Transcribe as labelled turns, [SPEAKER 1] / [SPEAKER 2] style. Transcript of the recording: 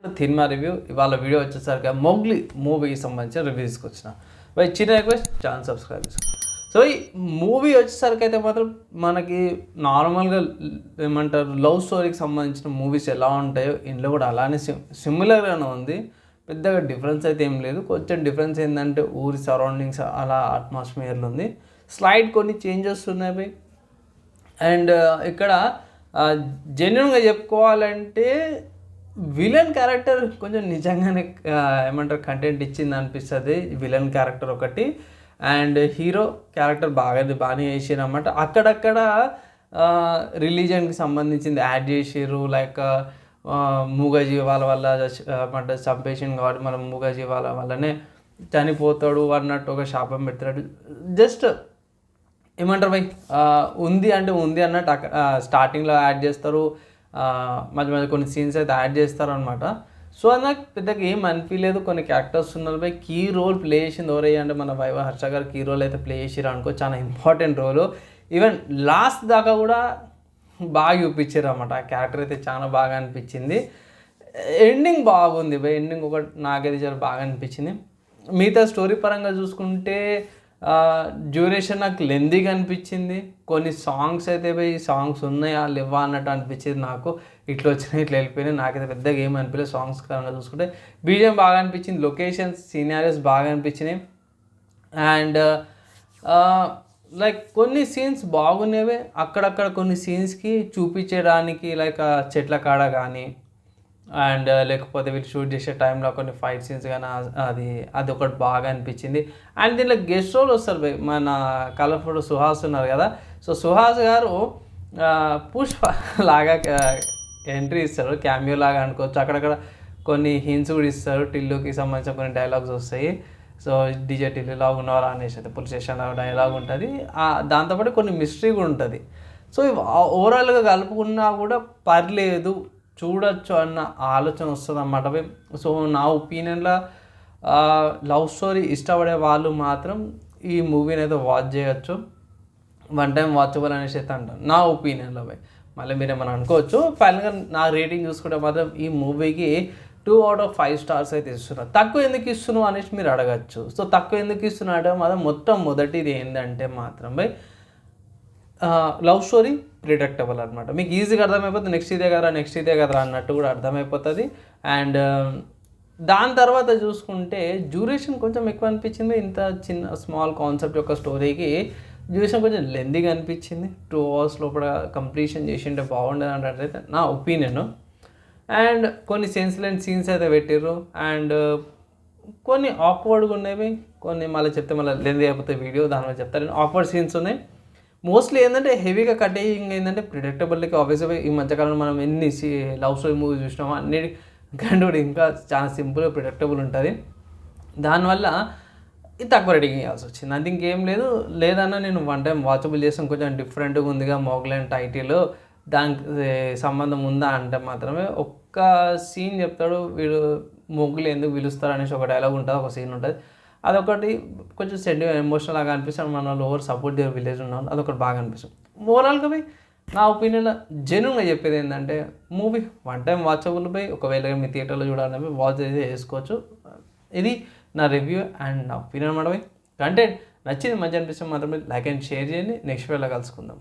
[SPEAKER 1] Cinema review ఇవాళ video వచ్చేసరికి Mowgli మూవీకి సంబంధించిన రివ్యూ తీసుకొచ్చిన బై చిన్న రిక్వెస్ట్ ఛానల్ సబ్స్క్రైబ్ చేసుకో. సో ఈ మూవీ వచ్చేసరికి అయితే మాత్రం మనకి నార్మల్గా ఏమంటారు లవ్ స్టోరీకి సంబంధించిన మూవీస్ ఎలా ఉంటాయో ఇందులో కూడా అలానే సిమిలర్గానే ఉంది. పెద్దగా డిఫరెన్స్ అయితే ఏం లేదు. కొంచెం డిఫరెన్స్ ఏంటంటే ఊరి సరౌండింగ్స్ అలా అట్మాస్ఫియర్లో ఉంది. స్లైడ్ కొన్ని చేంజెస్ ఉన్నాయి బై. అండ్ ఇక్కడ జెన్యున్గా చెప్పుకోవాలంటే విలన్ క్యారెక్టర్ కొంచెం నిజంగానే ఏమంటారు కంటెంట్ ఇచ్చింది అనిపిస్తుంది. విలన్ క్యారెక్టర్ ఒకటి అండ్ హీరో క్యారెక్టర్ బాగానే చేసారు అన్నమాట. అక్కడక్కడ రిలీజన్కి సంబంధించింది యాడ్ చేసారు. లైక్ మూగజీవాల వల్ల అంటే చంపేసింది కాబట్టి మనం మూగజీవాల వల్లనే చనిపోతాడు అన్నట్టు ఒక శాపం పెడతాడు. జస్ట్ ఏమంటారు భయ్ ఉంది అంటే ఉంది అన్నట్టు స్టార్టింగ్లో యాడ్ చేస్తారు. మధ్య మధ్య కొన్ని సీన్స్ అయితే యాడ్ చేస్తారు అనమాట. సో అది నాకు పెద్దగా ఏం అనిపించలేదు. కొన్ని క్యారెక్టర్స్ ఉన్నారు బై. కీ రోల్ ప్లే చేసింది ఎవరయ్యా అంటే మన వైవ హర్ష గారు కీ రోల్ అయితే ప్లే చేసారు అనుకో. చాలా ఇంపార్టెంట్ రోలు. ఈవెన్ లాస్ట్ దాకా కూడా బాగా చూపించారు అన్నమాట. ఆ క్యారెక్టర్ అయితే చాలా బాగా అనిపించింది. ఎండింగ్ బాగుంది బై. ఎండింగ్ ఒకటి నాకైతే చాలా బాగా అనిపించింది. మిగతా స్టోరీ పరంగా చూసుకుంటే డ్యూరేషన్ నాకు లెందీగా అనిపించింది. కొన్ని సాంగ్స్ అయితే పోయి సాంగ్స్ ఉన్నాయా లేవా అన్నట్టు అనిపించింది నాకు. ఇట్లా వచ్చినాయి ఇట్లా వెళ్ళిపోయినాయి. నాకైతే పెద్దగా ఏం అనిపించలేదు. సాంగ్స్ పరంగా చూసుకుంటే బీజిఎం బాగా అనిపించింది. లొకేషన్స్ సీనారియోస్ బాగా అనిపించినాయి. అండ్ లైక్ కొన్ని సీన్స్ బాగున్నాయి. అక్కడక్కడ కొన్ని సీన్స్కి చూపించడానికి లైక్ చెట్ల కాడ కానీ అండ్ లేకపోతే వీళ్ళు షూట్ చేసే టైంలో కొన్ని ఫైట్ సీన్స్ కానీ అది ఒకటి బాగా అనిపించింది. అండ్ దీంట్లో గెస్ట్ రోల్ వస్తారు బై. మన కలర్ఫుల్ సుహాస్ ఉన్నారు కదా. సో సుహాస్ గారు పుష్ప లాగా ఎంట్రీ ఇస్తారు. క్యామియో లాగా అనుకోవచ్చు. అక్కడక్కడ కొన్ని హింట్స్ కూడా ఇస్తారు. టిల్లుకి సంబంధించిన కొన్ని డైలాగ్స్ వస్తాయి. సో డీజే టిల్లు లాగా ఉన్నవారా అనేసి అయితే పోలీస్ స్టేషన్ డైలాగ్ ఉంటుంది. దాంతోపాటు కొన్ని మిస్టరీ కూడా ఉంటుంది. సో ఓవరాల్గా కలుపుకున్నా కూడా పర్లేదు చూడొచ్చు అన్న ఆలోచన వస్తుంది అన్నమాట. సో నా ఒపీనియన్లో లవ్ స్టోరీ ఇష్టపడే వాళ్ళు మాత్రం ఈ మూవీని అయితే వాచ్ చేయొచ్చు. వన్ టైం వాచబుల్ అనేసి అయితే అంటాను నా ఒపీనియన్లో పోయి. మళ్ళీ మీరు ఏమైనా అనుకోవచ్చు. ఫైనల్గా నా రేటింగ్ చూసుకుంటే మాత్రం ఈ మూవీకి 2/5 స్టార్స్ అయితే ఇస్తున్నారు. తక్కువ ఎందుకు ఇస్తున్నావు అనేసి మీరు అడగచ్చు. సో తక్కువ ఎందుకు ఇస్తున్నా అంటే మాత్రం మొదటిది ఏంటంటే మాత్రం బై లవ్ స్టోరీ ప్రిడిక్టబుల్ అనమాట. మీకు ఈజీగా అర్థమైపోతుంది. నెక్స్ట్ ఇదే కదా అన్నట్టు కూడా అర్థమైపోతుంది. అండ్ దాని తర్వాత చూసుకుంటే డ్యూరేషన్ కొంచెం ఎక్కువ అనిపించింది. ఇంత చిన్న స్మాల్ కాన్సెప్ట్ యొక్క స్టోరీకి డ్యూరేషన్ కొంచెం లెందీగా అనిపించింది. 2 hours లోపల కంప్లీషన్ చేసింటే బాగుండేది అంటే నా ఒపీనియన్. అండ్ కొన్ని సెన్సిలెంట్ సీన్స్ అయితే పెట్టారు. అండ్ కొన్ని ఆక్వర్డ్గా ఉన్నాయి. కొన్ని మళ్ళీ చెప్తే మళ్ళీ లెందీ అయిపోతే వీడియో దానివల్ల చెప్తారు. ఆక్వర్డ్ సీన్స్ ఉన్నాయి. మోస్ట్లీ ఏంటంటే హెవీగా కటింగ్ ఏంటంటే ప్రిడిక్టబుల్కి ఆబ్వియస్గా ఈ మధ్యకాలంలో మనం ఎన్ని లవ్ స్టోరీ మూవీ చూసినామో అన్నిటికంటే కూడా ఇంకా చాలా సింపుల్గా ప్రిడిక్టబుల్ ఉంటుంది. దానివల్ల ఇది తక్కువ రేటింగ్ ఇవ్వాల్సి వచ్చింది. అది ఇంకేం లేదన్నా నేను వన్ టైం వాచబుల్ చేసాను. కొంచెం డిఫరెంట్గా ఉందిగా మోగ్లైన్ టైటిల్ దానికి సంబంధం ఉందా అంటే మాత్రమే ఒక్క సీన్ చెప్తాడు. వీడు మొగ్గులు ఎందుకు పిలుస్తారు అనేసి ఒక డైలాగ్ ఉంటుంది, ఒక సీన్ ఉంటుంది. అదొకటి కొంచెం ఎమోషనల్ లాగా అనిపిస్తుంది. మన ఓవర్ సపోర్ట్ దే విలేజ్ ఉన్నాం, అదొకటి బాగా అనిపిస్తుంది. ఓవరాల్గా పోయి నా ఒపీనియన్లో జెన్యూన్గా చెప్పేది ఏంటంటే మూవీ వన్ టైం వాచబుల్ పోయి ఒకవేళ మీ థియేటర్లో చూడాలని వాచ్ అయితే చేసుకోవచ్చు. ఇది నా రివ్యూ అండ్ నా ఒపీనియన్ అనమాట. కంటెంట్ నచ్చింది మంచి అనిపిస్తే మాత్రమే లైక్ అండ్ షేర్ చేయండి. నెక్స్ట్ వీడియోలో కలుసుకుందాం.